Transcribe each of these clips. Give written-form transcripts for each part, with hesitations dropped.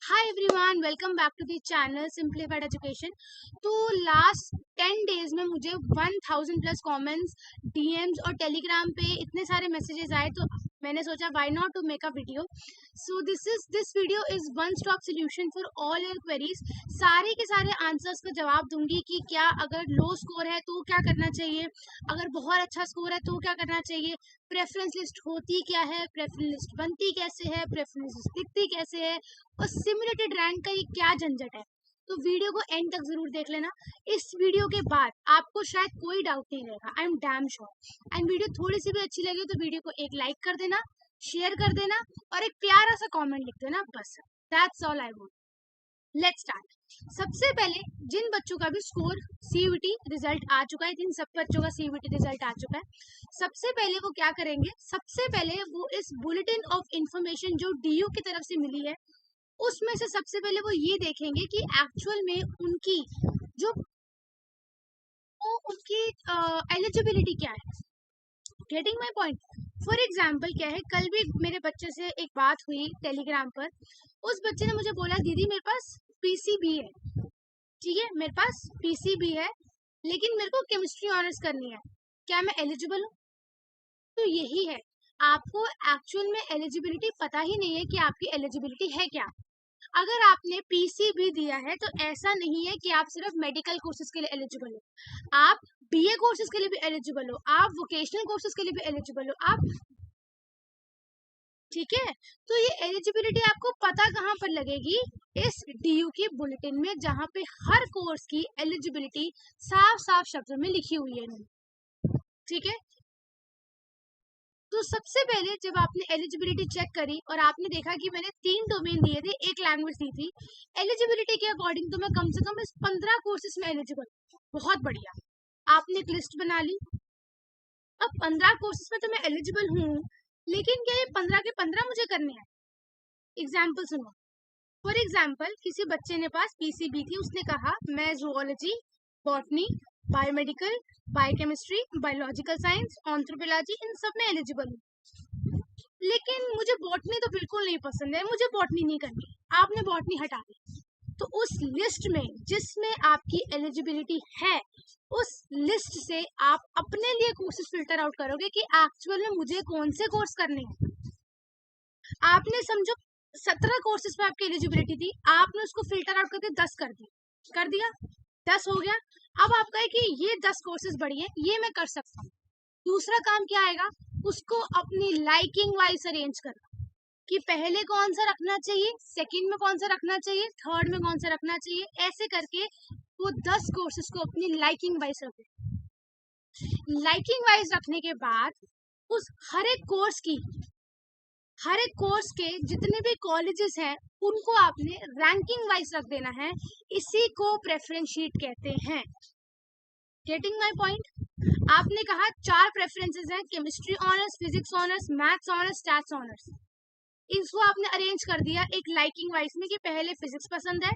Hi everyone, welcome back to the channel simplified education. तो last 10 days में मुझे 1000 plus comments, DMs और Telegram पे इतने सारे मैसेजेस आए, तो मैंने सोचा why not to make a video. So this video is one stop solution for all your queries. सारे के सारे आंसर्स का जवाब दूंगी कि क्या अगर लो स्कोर है तो क्या करना चाहिए, अगर बहुत अच्छा स्कोर है तो क्या करना चाहिए, प्रेफरेंस लिस्ट होती क्या है, प्रेफरेंस लिस्ट बनती कैसे है, प्रेफरेंस लिस्ट दिखती कैसे है, और सिमुलेटेड रैंक का ये क्या झंझट है। तो वीडियो को एंड तक जरूर देख लेना। इस वीडियो के बाद आपको शायद कोई डाउट नहीं रहेगा, I am damn sure. And video थोड़ी सी भी अच्छी लगी तो वीडियो को एक लाइक कर देना, शेयर कर देना और एक प्यारा सा कमेंट लिख देना, बस that's all I want. Let's start. सबसे पहले जिन बच्चों का भी स्कोर सीयूटी रिजल्ट आ चुका है, जिन सब बच्चों का सीयूटी रिजल्ट आ चुका है, सबसे पहले वो क्या करेंगे, सबसे पहले वो इस बुलेटिन ऑफ इंफॉर्मेशन जो डीयू की तरफ से मिली है उसमें से सबसे पहले वो ये देखेंगे कि एक्चुअल में उनकी जो उनकी एलिजिबिलिटी क्या है। Getting my point. For example क्या है, कल भी मेरे बच्चे से एक बात हुई टेलीग्राम पर। उस बच्चे ने मुझे बोला, दीदी मेरे पास पीसीबी है, ठीक है मेरे पास पीसीबी है, लेकिन मेरे को केमिस्ट्री ऑनर्स करनी है, क्या मैं एलिजिबल हूँ? तो यही है, आपको एक्चुअल में एलिजिबिलिटी पता ही नहीं है कि आपकी एलिजिबिलिटी है क्या। अगर आपने पीसीबी दिया है तो ऐसा नहीं है कि आप सिर्फ मेडिकल कोर्सेज के लिए एलिजिबल हो, आप बीए कोर्सेज के लिए भी एलिजिबल हो, आप वोकेशनल कोर्सेज के लिए भी एलिजिबल हो, आप, ठीक है। तो ये एलिजिबिलिटी आपको पता कहाँ पर लगेगी, इस डीयू की बुलेटिन में, जहाँ पे हर कोर्स की एलिजिबिलिटी साफ साफ शब्दों में लिखी हुई है, ठीक है। तो सबसे पहले जब आपने एलिजिबिलिटी चेक करी और आपने देखा कि मैंने 3 डोमेन दिए थे, एक लैंग्वेज दी थी, एलिजिबिलिटी के अकॉर्डिंग तो मैं कम से कम इस 15 कोर्सेज में एलिजिबल, बहुत बढ़िया। आपने एक लिस्ट बना ली, अब 15 कोर्सेज में तो मैं एलिजिबल हूँ, लेकिन क्या ये 15 के 15 मुझे करने हैं? एग्जाम्पल सुनो। फॉर एग्जाम्पल किसी बच्चे ने पास पीसीबी थी, उसने कहा मैं zoology, botany, biomedical, biochemistry, biological science, anthropology, इन सब में एलिजिबल हूँ, लेकिन मुझे बॉटनी तो बिल्कुल नहीं पसंद है, मुझे बॉटनी नहीं करनी। आपने बॉटनी हटा दी, तो उस लिस्ट में जिसमें आपकी एलिजिबिलिटी है, उस लिस्ट से आप अपने लिए कोर्सेज फिल्टर आउट करोगे कि एक्चुअल में मुझे कौन से कोर्स करने हैं। आपने समझो 17 कोर्सेज पे आपकी एलिजिबिलिटी थी, आपने उसको फिल्टर आउट करके 10 कर दिया, 10 हो गया। अब आप कहे कि ये 10 कोर्सेज बढ़िया, ये मैं कर सकता हूँ। दूसरा काम क्या आएगा, उसको अपनी लाइकिंग वाइज अरेंज करना कि पहले कौन सा रखना चाहिए, सेकंड में कौन सा रखना चाहिए, थर्ड में कौन सा रखना चाहिए, ऐसे करके वो 10 कोर्सेज को अपनी लाइकिंग वाइज रखे। लाइकिंग वाइज रखने के बाद उस हर एक कोर्स के जितने भी कॉलेजेस हैं उनको आपने रैंकिंग वाइज रख देना है, इसी को प्रेफरेंस शीट कहते हैं। Getting my point. आपने कहा 4 प्रेफरेंसेस हैं, chemistry honours, physics honours, maths honours, stats honours. इसको आपने अरेंज कर दिया एक लाइकिंग वाइज में कि पहले फिजिक्स पसंद है,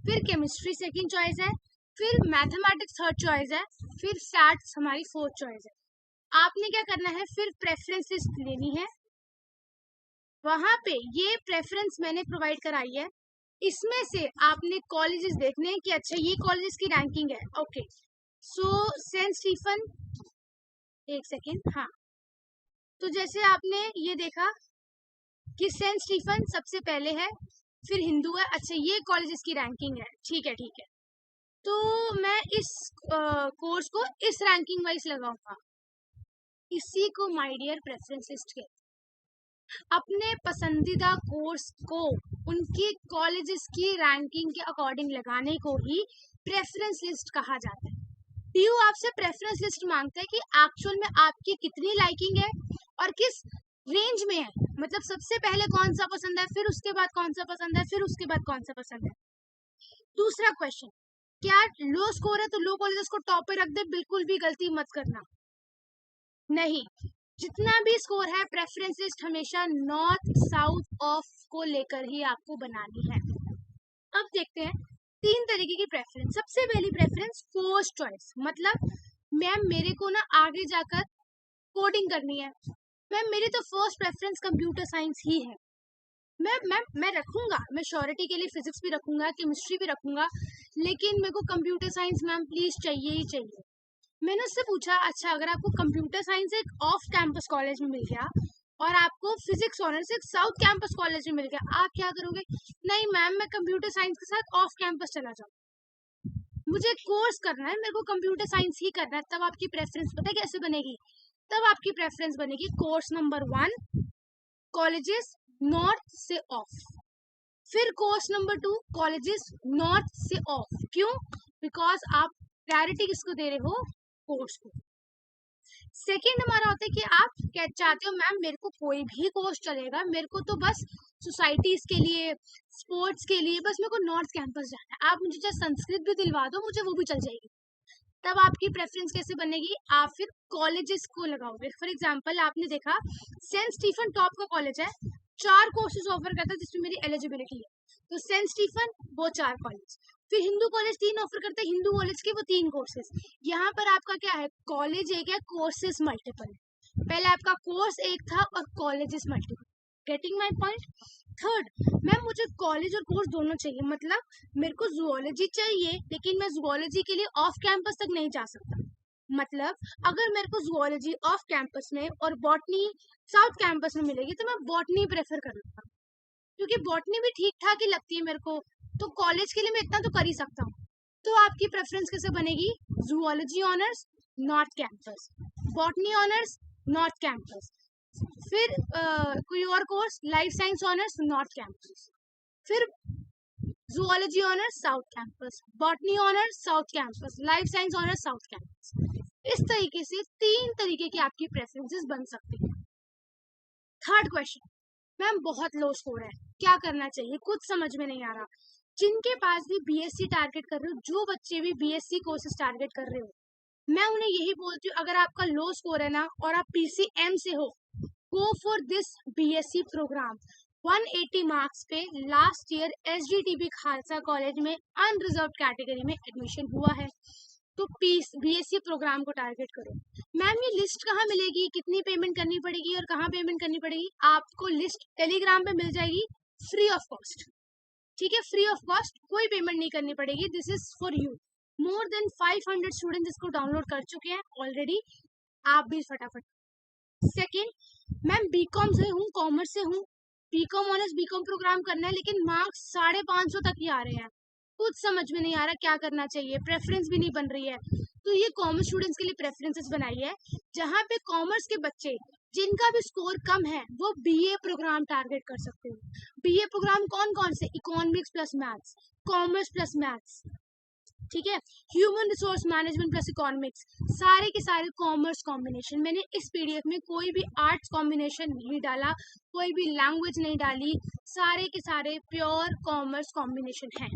फिर केमिस्ट्री सेकंड चॉइस है, फिर मैथमेटिक्स थर्ड चॉइस है, फिर स्टैट्स हमारी फोर्थ चॉइस है। आपने क्या करना है, फिर प्रेफरेंस लिस्ट लेनी है, वहां पे ये प्रेफरेंस मैंने प्रोवाइड कराई है, इसमें से आपने कॉलेजेस देखने हैं कि अच्छा ये कॉलेजेस की रैंकिंग है, ओके। सो सेंट स्टीफन, एक सेकेंड, हाँ, तो जैसे आपने ये देखा कि सेंट स्टीफन सबसे पहले है, फिर हिंदू है, अच्छा ये कॉलेजेस की रैंकिंग है, ठीक है ठीक है। तो मैं इस कोर्स को इस रैंकिंग वाइज लगाऊंगा, इसी को माय डियर प्रेफरेंस लिस्ट के। अपने पसंदीदा कोर्स को उनकी कॉलेजेस की रैंकिंग के अकॉर्डिंग लगाने को ही प्रेफरेंस लिस्ट कहा जाता है। डीयू आपसे प्रेफरेंस लिस्ट मांगता है कि एक्चुअल में आपकी कितनी लाइकिंग है और किस रेंज में है, मतलब सबसे पहले कौन सा पसंद है, फिर उसके बाद कौन सा पसंद है, फिर उसके बाद कौन सा पसंद है। दूसरा क्वेश्चन, क्या लो स्कोर है तो लो कॉलेजेस को टॉप पे रख दे, बिल्कुल भी गलती मत करना, नहीं। जितना भी स्कोर है, प्रेफरेंस लिस्ट हमेशा नॉर्थ साउथ ऑफ को लेकर ही आपको बनानी है। अब देखते हैं 3 तरीके की प्रेफरेंस। सबसे पहली प्रेफरेंस फर्स्ट चॉइस, मतलब मैम मेरे को ना आगे जाकर कोडिंग करनी है, मैम मेरी तो फर्स्ट प्रेफरेंस कंप्यूटर साइंस ही है, मैं रखूंगा, मैं श्योरिटी के लिए फिजिक्स भी रखूंगा, केमिस्ट्री भी रखूंगा, लेकिन मेरे को कंप्यूटर साइंस मैम प्लीज चाहिए ही चाहिए। मैंने उससे पूछा, अच्छा अगर आपको कंप्यूटर साइंस एक ऑफ कैंपस कॉलेज में मिल गया और आपको फिजिक्स ऑनर्स एक साउथ कैंपस कॉलेज में मिल गया, आप क्या करोगे? नहीं मैम, मैं कंप्यूटर साइंस के साथ ऑफ कैंपस चला जाऊँ, मुझे कोर्स करना है, मेरे को कंप्यूटर साइंस ही करना है। तब आपकी प्रेफरेंस पता है कैसे बनेगी? तब आपकी प्रेफरेंस बनेगी कोर्स नंबर 1 कॉलेजेस नॉर्थ से ऑफ, फिर कोर्स नंबर 2 कॉलेजेस नॉर्थ से ऑफ। क्यों? बिकॉज आप प्रायोरिटी किसको दे रहे हो? कोर्स को। सेकेंड हमारा होता है कि आप क्या चाहते हो, मैम मेरे को कोई भी कोर्स चलेगा, मेरे को तो बस सोसाइटीज के लिए, स्पोर्ट्स के लिए, बस मेरे को नॉर्थ कैंपस जाना है, आप मुझे चाहे संस्कृत भी दिलवा दो, मुझे वो भी चल जाएगी। तब आपकी प्रेफरेंस कैसे बनेगी? आप फिर कॉलेजेस को लगाओगे। फॉर एग्जांपल आपने देखा सेंट स्टीफन टॉप का कॉलेज है, 4 कोर्सेज ऑफर करता है जिसमें मेरी एलिजिबिलिटी है, तो सेंट स्टीफन वो 4 कॉलेज। फिर हिंदू कॉलेज 3 ऑफर करता है, हिंदू कॉलेज के वो 3 कोर्सेज। यहाँ पर आपका क्या है? कॉलेज एक है, कोर्सेज मल्टीपल है। पहले आपका कोर्स एक था और colleges multiple. Getting my point? Third, ma'am मुझे कॉलेज और कोर्स दोनों चाहिए, मतलब मेरे को जूलॉजी चाहिए लेकिन मैं जूलॉजी के लिए ऑफ कैंपस तक नहीं जा सकता। मतलब अगर मेरे को जूलॉजी ऑफ कैंपस में और बॉटनी साउथ कैंपस में मिलेगी तो मैं बॉटनी प्रेफर करूंगा, क्योंकि बॉटनी भी ठीक ठाक ही लगती है मेरे को, तो कॉलेज के लिए मैं इतना तो कर ही सकता हूँ। तो आपकी प्रेफरेंस कैसे बनेगी? Zoology honours north campus, botany honours north campus, फिर कोई और course life science honours north campus, फिर zoology honours south campus, botany honours south campus, life science honours south campus. इस तरीके से 3 तरीके की आपकी प्रेफरेंसेस बन सकती है। थर्ड क्वेश्चन, मैम बहुत लो स्कोर है, क्या करना चाहिए? कुछ समझ में नहीं आ रहा। जिनके पास भी बीएससी टारगेट कर रहे हो, जो बच्चे भी बीएससी कोर्सेज टारगेट कर रहे हो, मैं उन्हें यही बोलती हूँ, अगर आपका लो स्कोर है ना और आप पीसीएम से हो, go for this BSc program. 180 marks पे last year SGTB Khalsa college में अनरिजर्व कैटेगरी में एडमिशन हुआ है, तो बीएससी प्रोग्राम को टारगेट करो। मैम ये लिस्ट कहाँ मिलेगी, कितनी पेमेंट करनी पड़ेगी और कहाँ पेमेंट करनी पड़ेगी? आपको लिस्ट टेलीग्राम पे मिल जाएगी फ्री ऑफ कॉस्ट, ठीक है, फ्री ऑफ कॉस्ट, कोई पेमेंट नहीं करनी पड़ेगी। This is for you. More than 500 students इसको डाउनलोड कर चुके हैं ऑलरेडी, आप भी फटाफट। सेकेंड, मैम बीकॉम से हूँ, कॉमर्स से हूँ, बीकॉम ऑनर्स बीकॉम प्रोग्राम करना है, लेकिन मार्क्स 550 तक ही आ रहे हैं, कुछ समझ में नहीं आ रहा क्या करना चाहिए, प्रेफरेंस भी नहीं बन रही है। तो ये कॉमर्स स्टूडेंट्स के लिए प्रेफरेंसेस बनाई है, जहाँ पे कॉमर्स के बच्चे जिनका भी स्कोर कम है वो बीए प्रोग्राम टारगेट कर सकते हो। बीए प्रोग्राम कौन कौन से? Economics plus maths, commerce plus maths, ठीक है, human resource management plus economics, सारे के सारे कॉमर्स कॉम्बिनेशन। मैंने इस पीडीएफ में कोई भी आर्ट्स कॉम्बिनेशन नहीं डाला, कोई भी लैंग्वेज नहीं डाली, सारे के सारे प्योर कॉमर्स कॉम्बिनेशन है।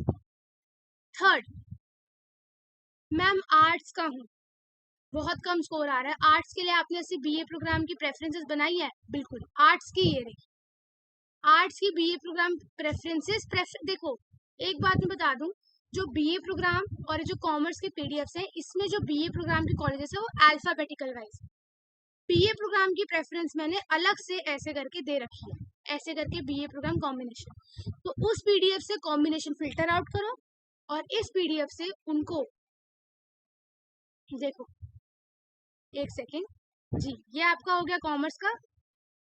थर्ड, मैम आर्ट्स का हूँ, बहुत कम स्कोर आ रहा है, आर्ट्स के लिए आपने ऐसे बीए प्रोग्राम की प्रेफरेंसेस बनाई है? बिल्कुल, आर्ट्स की ये रही, आर्ट्स की बीए प्रोग्राम प्रेफरेंसेस। देखो एक बात मैं बता दूं, जो बीए प्रोग्राम और जो कॉमर्स के पीडीएफ्स हैं, इसमें जो बीए प्रोग्राम के कॉलेजेस है वो अल्फाबेटिकल वाइज, बीए प्रोग्राम की प्रेफरेंस मैंने अलग से ऐसे करके दे रखी है, ऐसे करके बीए प्रोग्राम कॉम्बिनेशन। तो उस पीडीएफ से कॉम्बिनेशन फिल्टर आउट करो और इस पीडीएफ से उनको देखो। एक सेकेंड जी, ये आपका हो गया कॉमर्स का,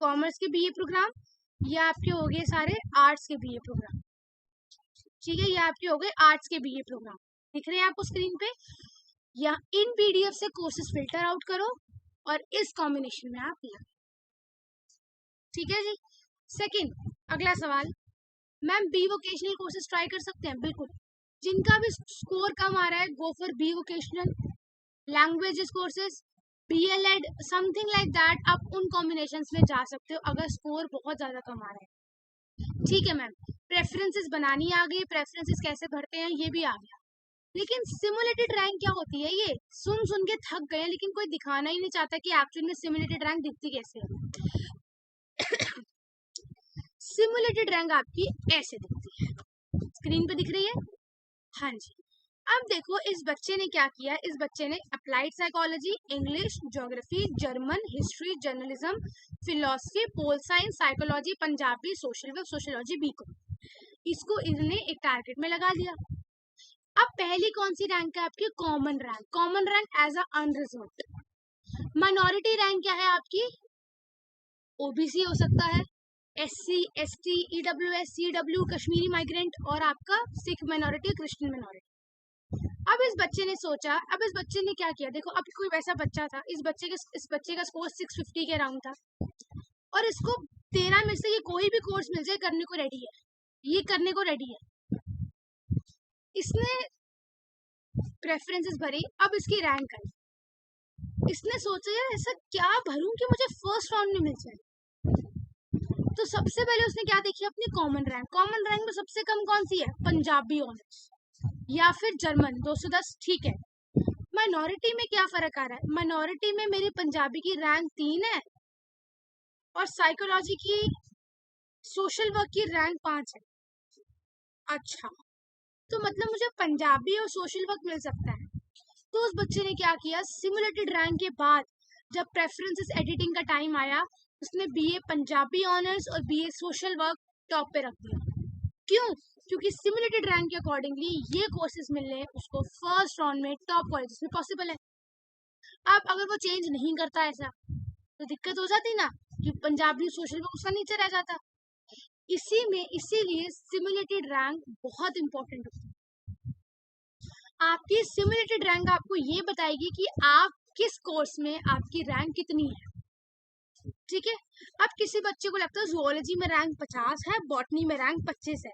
कॉमर्स के बीए प्रोग्राम, ये आपके हो गए सारे आर्ट्स के बीए प्रोग्राम, ठीक है, ये आपके हो गए आर्ट्स के बीए प्रोग्राम, दिख रहे हैं आपको स्क्रीन पे। या इन पीडीएफ से कोर्सेज फिल्टर आउट करो और इस कॉम्बिनेशन में आप लगाओ, ठीक है जी। सेकंड, अगला सवाल, ma'am B vocational courses try कर सकते हैं? बिल्कुल, जिनका भी स्कोर कम आ रहा है go for B vocational, languages courses, BElEd, something like that, आप उन कॉम्बिनेशंस में जा सकते हो अगर स्कोर बहुत ज्यादा कम आ रहा है, ठीक है मैम। प्रेफरेंसेस बनानी आ गई, प्रेफरेंसेस कैसे भरते हैं ये भी आ गया, लेकिन सिमुलेटेड रैंक क्या होती है? ये सुन सुन के थक गए, लेकिन कोई दिखाना ही नहीं चाहता कि एक्चुअली में सिमुलेटेड रैंक दिखती कैसे है। सिमुलेटेड रैंक आपकी ऐसे दिखती है, स्क्रीन पे दिख रही है, हाँ जी। अब देखो इस बच्चे ने क्या किया, इस बच्चे ने applied psychology, English, geography, German, history, journalism, philosophy, pol science, psychology, Punjabi, social work, sociology, BCom, इसको इन्होंने एक टारगेट में लगा लिया। अब पहली कौन सी रैंक है आपकी, common rank, common rank as a unreserved. Minority rank क्या है आपकी, ओबीसी हो सकता है, SC, ST, EWS, CW, Kashmiri migrant, और आपका सिख माइनॉरिटी, क्रिश्चियन माइनॉरिटी। अब इस बच्चे ने सोचा, अब इस बच्चे ने क्या किया, देखो अब कोई वैसा बच्चा था, इस बच्चे का स्कोर 650 के अराउंड था, और इसको 13 में से ये कोई भी कोर्स मिल जाए करने को रेडी है, ये करने को रेडी है। इसने प्रेफरेंसेस भरी, अब इसकी रैंक आई, इसने सोचा यार ऐसा क्या भरूं कि मुझे फर्स्ट राउंड में मिल जाए। तो सबसे पहले उसने क्या देखी, अपनी कॉमन रैंक। कॉमन रैंक में सबसे कम कौन सी है, पंजाबी ऑनर्स या फिर जर्मन 210, ठीक है। माइनॉरिटी में क्या फर्क आ रहा है, माइनॉरिटी में मेरी पंजाबी की रैंक 3 है और साइकोलॉजी की, सोशल वर्क की रैंक 5 है। अच्छा, तो मतलब मुझे पंजाबी और सोशल वर्क मिल सकता है। तो उस बच्चे ने क्या किया, सिमुलेटेड रैंक के बाद जब प्रेफरेंसेस एडिटिंग का टाइम आया, उसने बीए पंजाबी ऑनर्स और बीए सोशल वर्क टॉप पे रख दिया। क्यों, क्योंकि सिमुलेटेड रैंक के अकॉर्डिंगली ये कोर्सेज मिलने उसको फर्स्ट राउंड में टॉप कॉलेजेस में पॉसिबल है। अब अगर वो चेंज नहीं करता ऐसा तो दिक्कत हो जाती ना, कि पंजाबी सोशल वर्क उसका नीचे रह जाता। इसीलिए सिमुलेटेड रैंक बहुत इंपॉर्टेंट होती है। आपकी सिमुलेटेड रैंक आपको ये बताएगी कि आप किस कोर्स में आपकी रैंक कितनी है, ठीक है। अब किसी बच्चे को लगता है जूलॉजी में रैंक 50 है, बॉटनी में रैंक 25 है,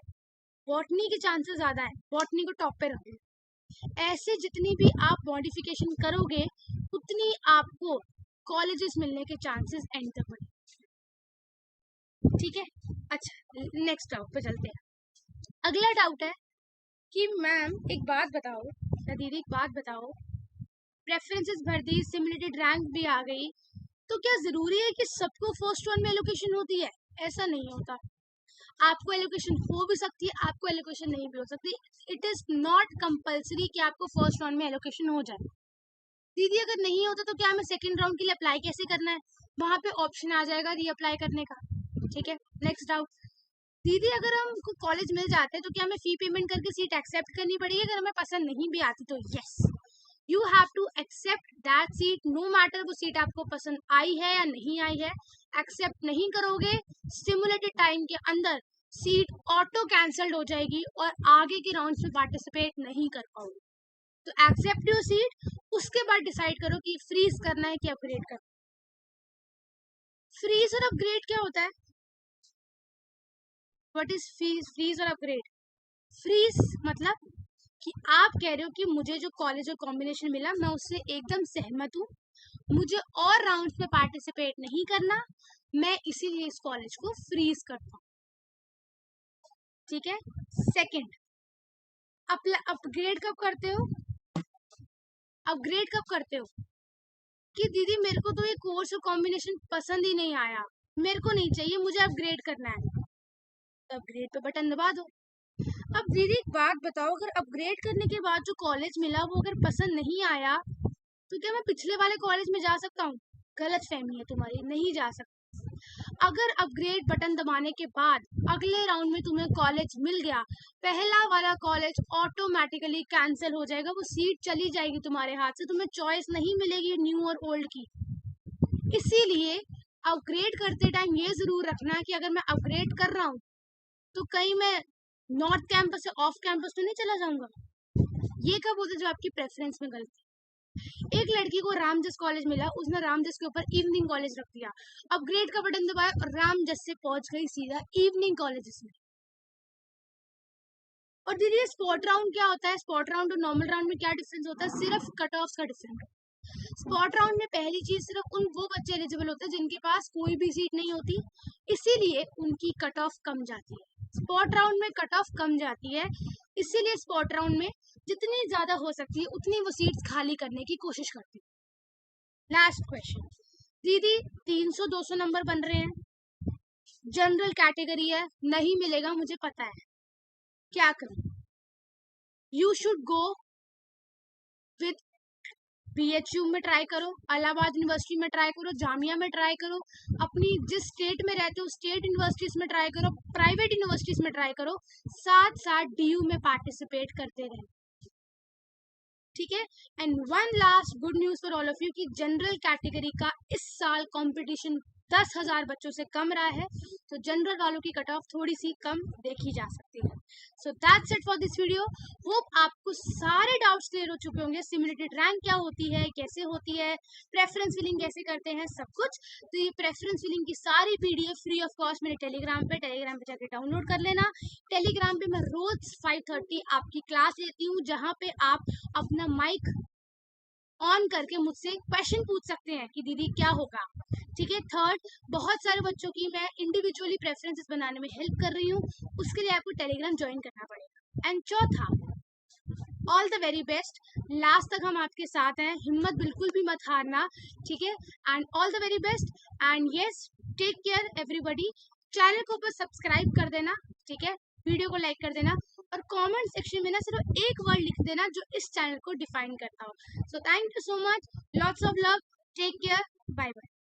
बॉटनी के चांसेस ज्यादा है, बॉटनी को टॉप पे रखें। ऐसे जितनी भी आप मॉडिफिकेशन करोगे उतनी आपको कॉलेजेस मिलने के चांसेस एंड तक बढ़े, ठीक है। अच्छा, नेक्स्ट डाउट पे चलते हैं। अगला डाउट है कि मैम एक बात बताओ, या दीदी एक बात बताओ, प्रेफरेंसेस भर दी, सिमुलेटेड रैंक भी आ गई, तो क्या जरूरी है कि सबको फर्स्ट राउंड में एलोकेशन होती है? ऐसा नहीं होता, आपको एलोकेशन हो भी सकती है, आपको एलोकेशन नहीं भी हो सकती। इट इज नॉट कंपल्सरी कि आपको फर्स्ट राउंड में एलोकेशन हो जाए। दीदी अगर नहीं होता तो क्या हमें सेकंड राउंड के लिए अप्लाई कैसे करना है, वहां पे ऑप्शन आ जाएगा रीअप्लाई करने का, ठीक है। नेक्स्ट डाउट, दीदी अगर हमको कॉलेज मिल जाते हैं तो क्या हमें फी पेमेंट करके सीट एक्सेप्ट करनी पड़ेगी, अगर हमें पसंद नहीं भी आती तो? Yes, you have to accept that seat, no matter वो सीट आपको पसंद आई है या नहीं आई है। एक्सेप्ट नहीं करोगे, स्टिमुलेटेड टाइम के अंदर सीट ऑटो कैंसल्ड हो जाएगी और आगे के राउंड्स में पार्टिसिपेट नहीं कर पाओगे। तो एक्सेप्ट योर सीट, उसके बाद डिसाइड करो कि फ्रीज करना है कि अपग्रेड करना। फ्रीज और अपग्रेड क्या होता है, व्हाट इज फ्रीज और अपग्रेड? फ्रीज मतलब कि आप कह रहे हो कि मुझे जो कॉलेज और कॉम्बिनेशन मिला मैं उससे एकदम सहमत हूँ, मुझे और राउंड्स में पार्टिसिपेट नहीं करना, मैं इसीलिए इस कॉलेज को फ्रीज करता हूँ, ठीक है। सेकंड, अपग्रेड कब करते हो? अपग्रेड कब करते हो कि दीदी मेरे को तो ये कोर्स और कॉम्बिनेशन पसंद ही नहीं आया, मेरे को नहीं चाहिए, मुझे अपग्रेड करना है, तो अपग्रेड पे बटन दबा दो। अब दीदी एक बात बताओ, अगर अपग्रेड करने के बाद जो कॉलेज मिला वो अगर पसंद नहीं आया तो क्या मैं पिछले वाले कॉलेज में जा सकता हूँ? गलत फहमी है तुम्हारी, नहीं जा सकता। अगर अपग्रेड बटन दबाने के बाद अगले राउंड में तुम्हें कॉलेज मिल गया, पहला वाला कॉलेज ऑटोमेटिकली कैंसिल हो जाएगा, वो सीट चली जाएगी तुम्हारे हाथ से, तुम्हें चॉइस नहीं मिलेगी न्यू और ओल्ड की। इसीलिए अपग्रेड करते टाइम ये जरूर रखना कि अगर मैं अपग्रेड कर रहा हूँ तो कहीं मैं नॉर्थ कैंपस से ऑफ कैंपस तो नहीं चला जाऊंगा। ये कब होता है, जो आपकी प्रेफरेंस में गलती। एक लड़की को रामजस कॉलेज मिला, उसने रामजस के ऊपर इवनिंग कॉलेज रख दिया, अपग्रेड का बटन दबाया और रामजस से पहुंच गई सीधा इवनिंग कॉलेजेस में। और दीदी स्पॉट राउंड क्या होता है, स्पॉट राउंड और नॉर्मल राउंड में क्या डिफरेंस होता है? सिर्फ कट ऑफ का डिफरेंस। स्पॉट राउंड में पहली चीज सिर्फ वो बच्चे एलिजिबल होते हैं जिनके पास कोई भी सीट नहीं होती, इसीलिए उनकी कट ऑफ कम जाती है। स्पॉट राउंड में कट ऑफ कम जाती है, इसीलिए स्पॉट राउंड में जितनी ज्यादा हो सकती है उतनी वो सीट्स खाली करने की कोशिश करती है। लास्ट क्वेश्चन, दीदी 300-200 नंबर बन रहे हैं, जनरल कैटेगरी है, नहीं मिलेगा मुझे पता है, क्या करूं? You should go with BHU में ट्राई करो, इलाहाबाद यूनिवर्सिटी में ट्राई करो, जामिया में ट्राई करो, अपनी जिस स्टेट में रहते हो स्टेट यूनिवर्सिटीज में ट्राई करो, प्राइवेट यूनिवर्सिटीज में ट्राई करो, साथ साथ DU में पार्टिसिपेट करते रहे, ठीक है। And one last good news for all of you कि जनरल कैटेगरी का इस साल कंपटीशन 10,000 बच्चों से कम रहा है, तो जनरल वालों की कट ऑफ थोड़ी सी कम देखी जा सकती है। So that's it for this video. Hope आपको सारे डाउट्स क्लियर हो चुके होंगे, सिमुलेटेड रैंक क्या होती है, कैसे होती है, प्रेफरेंस फिलिंग कैसे करते हैं, सब कुछ। तो ये प्रेफरेंस फिलिंग की सारी PDF फ्री ऑफ कॉस्ट मेरे टेलीग्राम पे जाके डाउनलोड कर लेना। टेलीग्राम पे मैं रोज 5:30 आपकी क्लास लेती हूँ, जहाँ पे आप अपना माइक ऑन करके मुझसे क्वेश्चन पूछ सकते हैं कि दीदी क्या होगा, ठीक है। थर्ड, बहुत सारे बच्चों की मैं इंडिविजुअली प्रेफरेंसेस बनाने में हेल्प कर रही हूँ, उसके लिए आपको टेलीग्राम ज्वाइन करना पड़ेगा। एंड चौथा, all the very best, last तक हम आपके साथ हैं, हिम्मत बिल्कुल भी मत हारना, ठीक है। And all the very best and yes, take care everybody. Channel को ऊपर सब्सक्राइब कर देना, ठीक है, वीडियो को लाइक कर देना, और कमेंट सेक्शन में ना सिर्फ एक वर्ड लिख देना जो इस चैनल को डिफाइन करता हो। So thank you so much, lots of love, take care, bye bye.